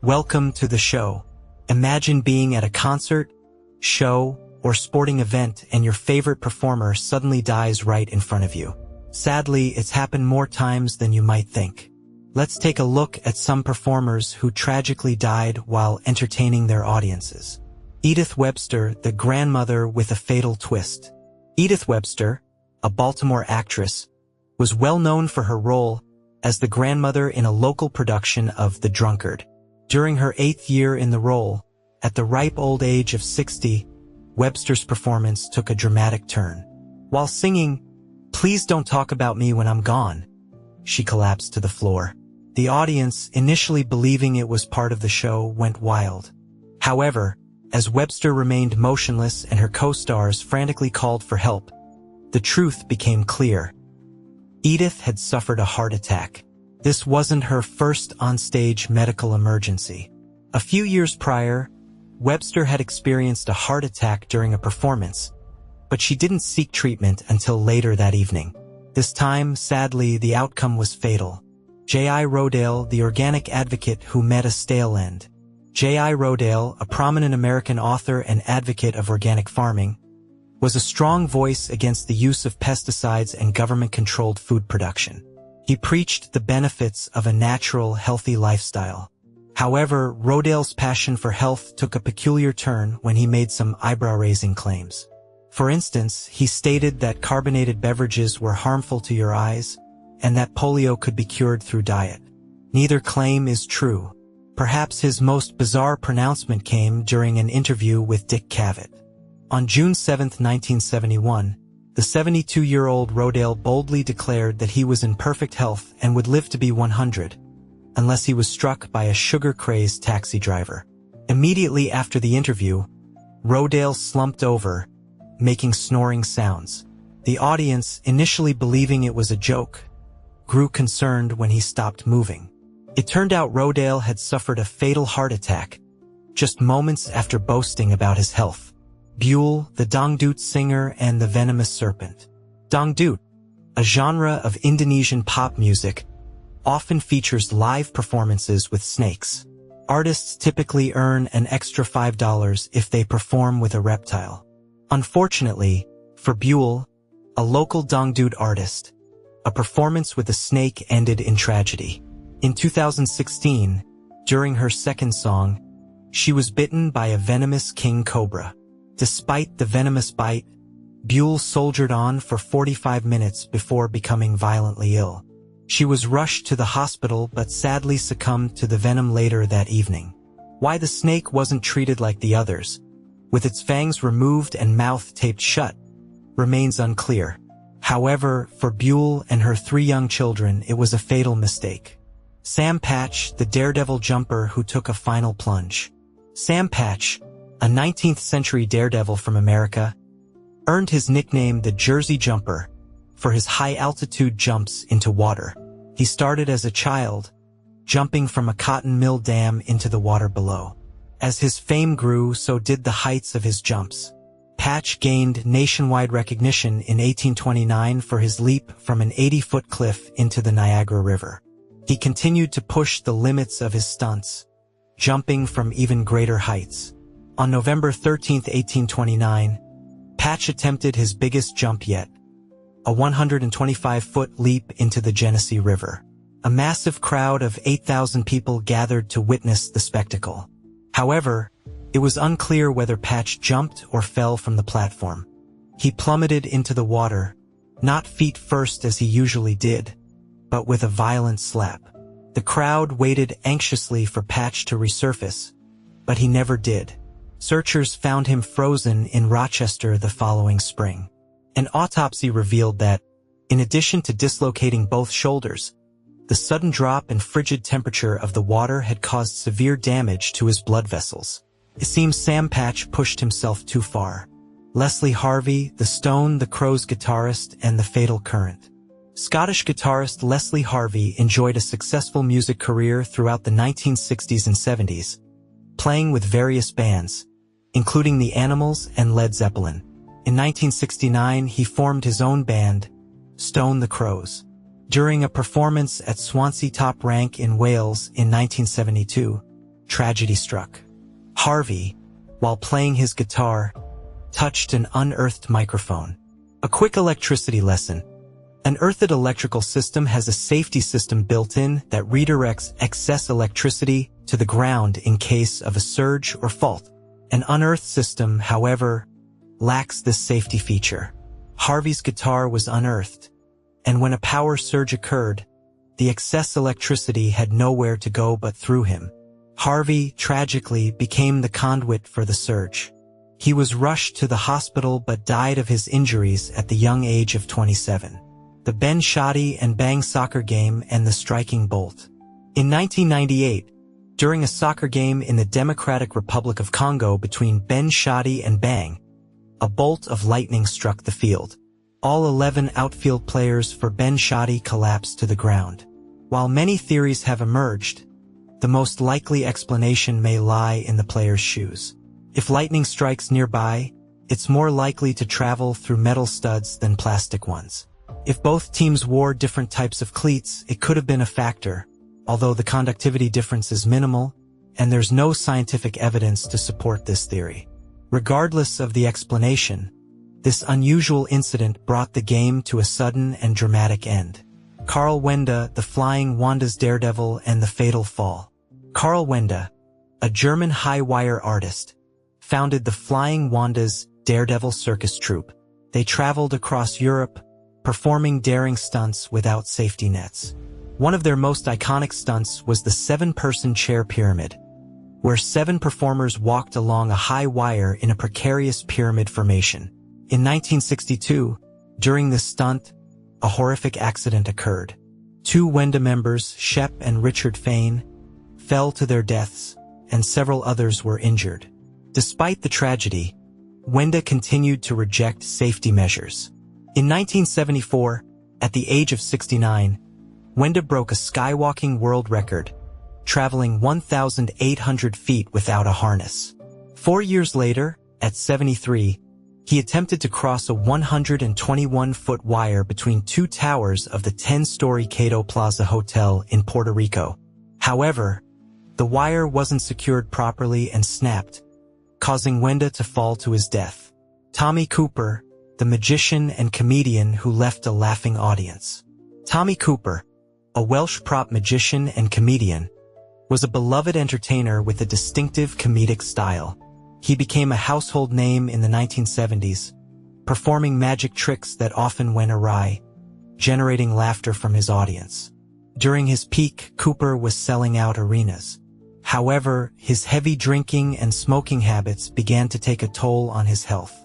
Welcome to the show. Imagine being at a concert, show, or sporting event and your favorite performer suddenly dies right in front of you. Sadly, it's happened more times than you might think. Let's take a look at some performers who tragically died while entertaining their audiences. Edith Webster, the grandmother with a fatal twist. Edith Webster, a Baltimore actress, was well known for her role as the grandmother in a local production of The Drunkard. During her 8th year in the role, at the ripe old age of 60, Webster's performance took a dramatic turn. While singing, "Please don't talk about me when I'm gone," she collapsed to the floor. The audience, initially believing it was part of the show, went wild. However, as Webster remained motionless and her co-stars frantically called for help, the truth became clear. Edith had suffered a heart attack. This wasn't her first on-stage medical emergency. A few years prior, Webster had experienced a heart attack during a performance, but she didn't seek treatment until later that evening. This time, sadly, the outcome was fatal. J.I. Rodale, the organic advocate who met a stale end. J.I. Rodale, a prominent American author and advocate of organic farming, was a strong voice against the use of pesticides and government-controlled food production. He preached the benefits of a natural, healthy lifestyle. However, Rodale's passion for health took a peculiar turn when he made some eyebrow-raising claims. For instance, he stated that carbonated beverages were harmful to your eyes and that polio could be cured through diet. Neither claim is true. Perhaps his most bizarre pronouncement came during an interview with Dick Cavett. On June 7, 1971, the 72-year-old Rodale boldly declared that he was in perfect health and would live to be 100, unless he was struck by a sugar-crazed taxi driver. Immediately after the interview, Rodale slumped over, making snoring sounds. The audience, initially believing it was a joke, grew concerned when he stopped moving. It turned out Rodale had suffered a fatal heart attack just moments after boasting about his health. Bule, the Dangdut singer and the Venomous serpent. Dangdut, a genre of Indonesian pop music, often features live performances with snakes. Artists typically earn an extra $5 if they perform with a reptile. Unfortunately, for Bule, a local Dangdut artist, a performance with a snake ended in tragedy. In 2016, during her second song, she was bitten by a venomous king cobra. Despite the venomous bite, Bule soldiered on for 45 minutes before becoming violently ill. She was rushed to the hospital but sadly succumbed to the venom later that evening. Why the snake wasn't treated like the others, with its fangs removed and mouth taped shut, remains unclear. However, for Bule and her 3 young children, it was a fatal mistake. Sam Patch, the Daredevil jumper who took a final plunge. Sam Patch, a 19th-century daredevil from America, earned his nickname the Jersey Jumper for his high-altitude jumps into water. He started as a child, jumping from a cotton mill dam into the water below. As his fame grew, so did the heights of his jumps. Patch gained nationwide recognition in 1829 for his leap from an 80-foot cliff into the Niagara River. He continued to push the limits of his stunts, jumping from even greater heights. On November 13, 1829, Patch attempted his biggest jump yet, a 125-foot leap into the Genesee River. A massive crowd of 8,000 people gathered to witness the spectacle. However, it was unclear whether Patch jumped or fell from the platform. He plummeted into the water, not feet first as he usually did, but with a violent slap. The crowd waited anxiously for Patch to resurface, but he never did. Searchers found him frozen in Rochester the following spring. An autopsy revealed that, in addition to dislocating both shoulders, the sudden drop and frigid temperature of the water had caused severe damage to his blood vessels. It seems Sam Patch pushed himself too far. Leslie Harvey, the Stone the Crow's guitarist and the Fatal Current. Scottish guitarist Leslie Harvey enjoyed a successful music career throughout the 1960s and 70s, playing with various bands, including The Animals and Led Zeppelin. In 1969, he formed his own band, Stone the Crows. During a performance at Swansea Top Rank in Wales in 1972, tragedy struck. Harvey, while playing his guitar, touched an unearthed microphone. A quick electricity lesson. An earthed electrical system has a safety system built in that redirects excess electricity to the ground in case of a surge or fault. An unearthed system, however, lacks this safety feature. Harvey's guitar was unearthed, and when a power surge occurred, the excess electricity had nowhere to go but through him. Harvey, tragically, became the conduit for the surge. He was rushed to the hospital but died of his injuries at the young age of 27. The Ben Shotty and Bang soccer game and the striking bolt. In 1998, during a soccer game in the Democratic Republic of Congo between Ben Shotty and Bang, a bolt of lightning struck the field. All 11 outfield players for Ben Shotty collapsed to the ground. While many theories have emerged, the most likely explanation may lie in the player's shoes. If lightning strikes nearby, it's more likely to travel through metal studs than plastic ones. If both teams wore different types of cleats, it could have been a factor, although the conductivity difference is minimal, and there's no scientific evidence to support this theory. Regardless of the explanation, this unusual incident brought the game to a sudden and dramatic end. Carl Wenda, the Flying Wandas Daredevil and the Fatal Fall. Carl Wenda, a German high-wire artist, founded the Flying Wandas Daredevil circus troupe. They traveled across Europe, performing daring stunts without safety nets. One of their most iconic stunts was the 7-person chair pyramid, where 7 performers walked along a high wire in a precarious pyramid formation. In 1962, during this stunt, a horrific accident occurred. 2 Wenda members, Shep and Richard Fain, fell to their deaths, and several others were injured. Despite the tragedy, Wenda continued to reject safety measures. In 1974, at the age of 69, Wenda broke a skywalking world record, traveling 1,800 feet without a harness. 4 years later, at 73, he attempted to cross a 121-foot wire between 2 towers of the 10-story Cato Plaza Hotel in Puerto Rico. However, the wire wasn't secured properly and snapped, causing Wenda to fall to his death. Tommy Cooper, the magician and comedian who left a laughing audience. Tommy Cooper, a Welsh prop magician and comedian, was a beloved entertainer with a distinctive comedic style. He became a household name in the 1970s, performing magic tricks that often went awry, generating laughter from his audience. During his peak, Cooper was selling out arenas. However, his heavy drinking and smoking habits began to take a toll on his health.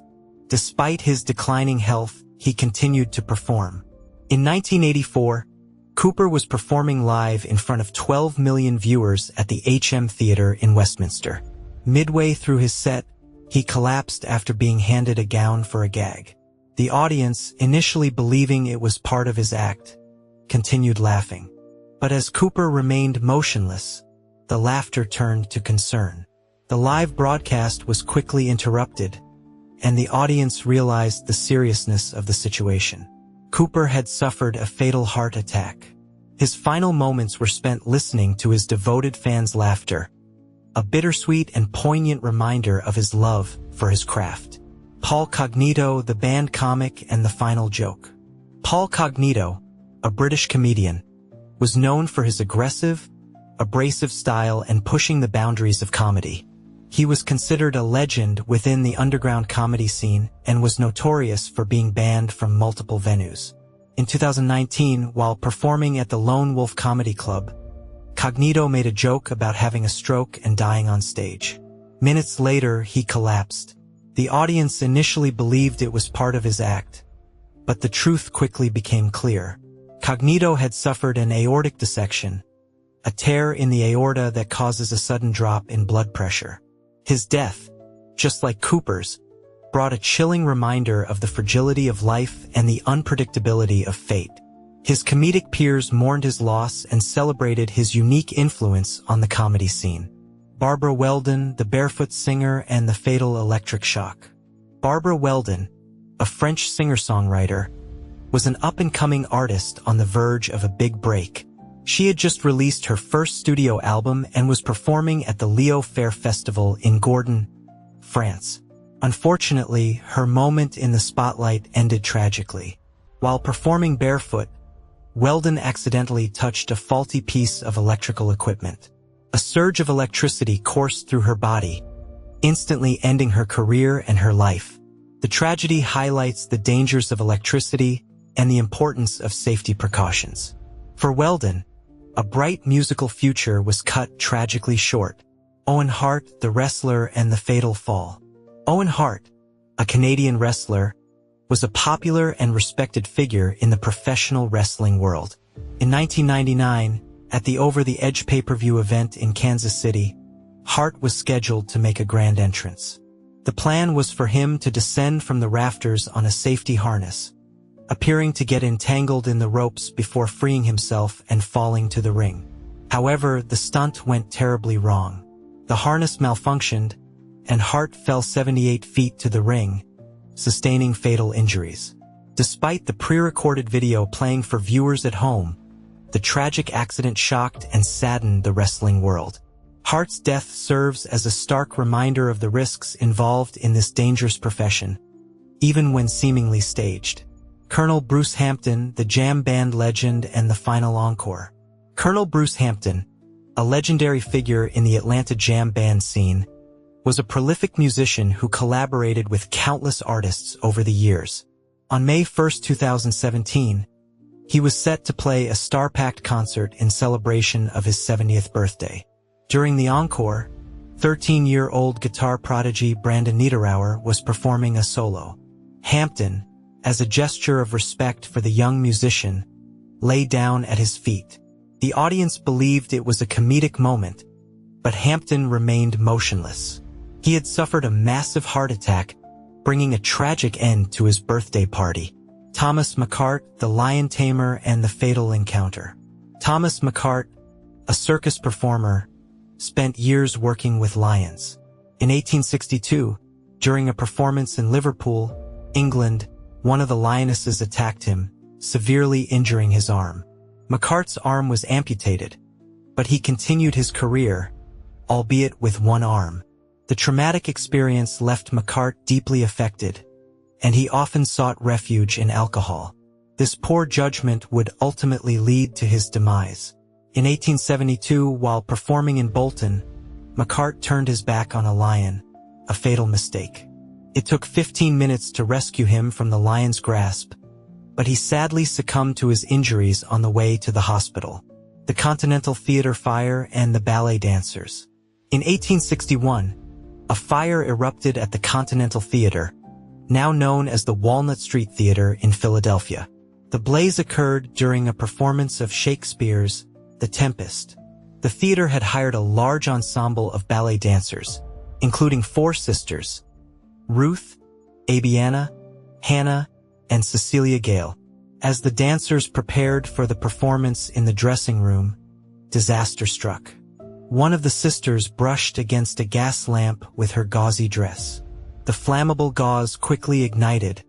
Despite his declining health, he continued to perform. In 1984, Cooper was performing live in front of 12 million viewers at the HM Theatre in Westminster. Midway through his set, he collapsed after being handed a gown for a gag. The audience, initially believing it was part of his act, continued laughing. But as Cooper remained motionless, the laughter turned to concern. The live broadcast was quickly interrupted, and the audience realized the seriousness of the situation. Cooper had suffered a fatal heart attack. His final moments were spent listening to his devoted fans' laughter, a bittersweet and poignant reminder of his love for his craft. Paul Cognito, the band comic and the final joke. Paul Cognito, a British comedian, was known for his aggressive, abrasive style and pushing the boundaries of comedy. He was considered a legend within the underground comedy scene and was notorious for being banned from multiple venues. In 2019, while performing at the Lone Wolf Comedy Club, Cognito made a joke about having a stroke and dying on stage. Minutes later, he collapsed. The audience initially believed it was part of his act, but the truth quickly became clear. Cognito had suffered an aortic dissection, a tear in the aorta that causes a sudden drop in blood pressure. His death, just like Cooper's, brought a chilling reminder of the fragility of life and the unpredictability of fate. His comedic peers mourned his loss and celebrated his unique influence on the comedy scene. Barbara Welden, the Barefoot singer and the fatal electric shock. Barbara Welden, a French singer-songwriter, was an up-and-coming artist on the verge of a big break. She had just released her first studio album and was performing at the Leo Fair Festival in Gordon, France. Unfortunately, her moment in the spotlight ended tragically. While performing Barefoot, Welden accidentally touched a faulty piece of electrical equipment. A surge of electricity coursed through her body, instantly ending her career and her life. The tragedy highlights the dangers of electricity and the importance of safety precautions. For Welden, a bright musical future was cut tragically short. Owen Hart, the wrestler, and the fatal fall. Owen Hart, a Canadian wrestler, was a popular and respected figure in the professional wrestling world. In 1999, at the Over the Edge pay-per-view event in Kansas City, Hart was scheduled to make a grand entrance. The plan was for him to descend from the rafters on a safety harness, appearing to get entangled in the ropes before freeing himself and falling to the ring. However, the stunt went terribly wrong. The harness malfunctioned, and Hart fell 78 feet to the ring, sustaining fatal injuries. Despite the pre-recorded video playing for viewers at home, the tragic accident shocked and saddened the wrestling world. Hart's death serves as a stark reminder of the risks involved in this dangerous profession, even when seemingly staged. Colonel Bruce Hampton, the jam band legend, and the final encore. Colonel Bruce Hampton, a legendary figure in the Atlanta jam band scene, was a prolific musician who collaborated with countless artists over the years. On May 1, 2017, he was set to play a star-packed concert in celebration of his 70th birthday. During the encore, 13-year-old guitar prodigy Brandon Niederauer was performing a solo. Hampton, as a gesture of respect for the young musician, lay down at his feet. The audience believed it was a comedic moment, but Hampton remained motionless. He had suffered a massive heart attack, bringing a tragic end to his birthday party. Thomas McCart, the Lion Tamer, and the Fatal Encounter. Thomas McCart, a circus performer, spent years working with lions. In 1862, during a performance in Liverpool, England, one of the lionesses attacked him, severely injuring his arm. McCart's arm was amputated, but he continued his career, albeit with one arm. The traumatic experience left McCart deeply affected, and he often sought refuge in alcohol. This poor judgment would ultimately lead to his demise. In 1872, while performing in Bolton, McCart turned his back on a lion, a fatal mistake. It took 15 minutes to rescue him from the lion's grasp, but he sadly succumbed to his injuries on the way to the hospital. The Continental Theatre fire and the ballet dancers. In 1861, a fire erupted at the Continental Theatre, now known as the Walnut Street Theatre in Philadelphia. The blaze occurred during a performance of Shakespeare's The Tempest. The theater had hired a large ensemble of ballet dancers, including 4 sisters, Ruth, Abiana, Hannah, and Cecilia Gale. As the dancers prepared for the performance in the dressing room, disaster struck. One of the sisters brushed against a gas lamp with her gauzy dress. The flammable gauze quickly ignited,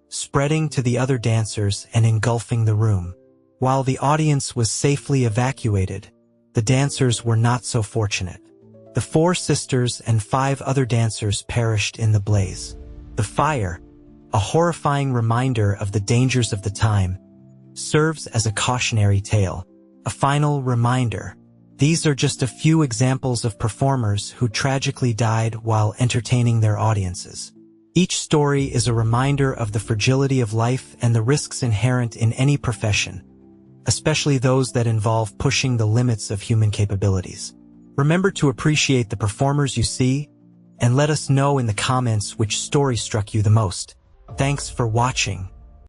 spreading to the other dancers and engulfing the room. While the audience was safely evacuated, the dancers were not so fortunate. The 4 sisters and 5 other dancers perished in the blaze. The fire, a horrifying reminder of the dangers of the time, serves as a cautionary tale. A final reminder. These are just a few examples of performers who tragically died while entertaining their audiences. Each story is a reminder of the fragility of life and the risks inherent in any profession, especially those that involve pushing the limits of human capabilities. Remember to appreciate the performers you see, and let us know in the comments which story struck you the most. Thanks for watching.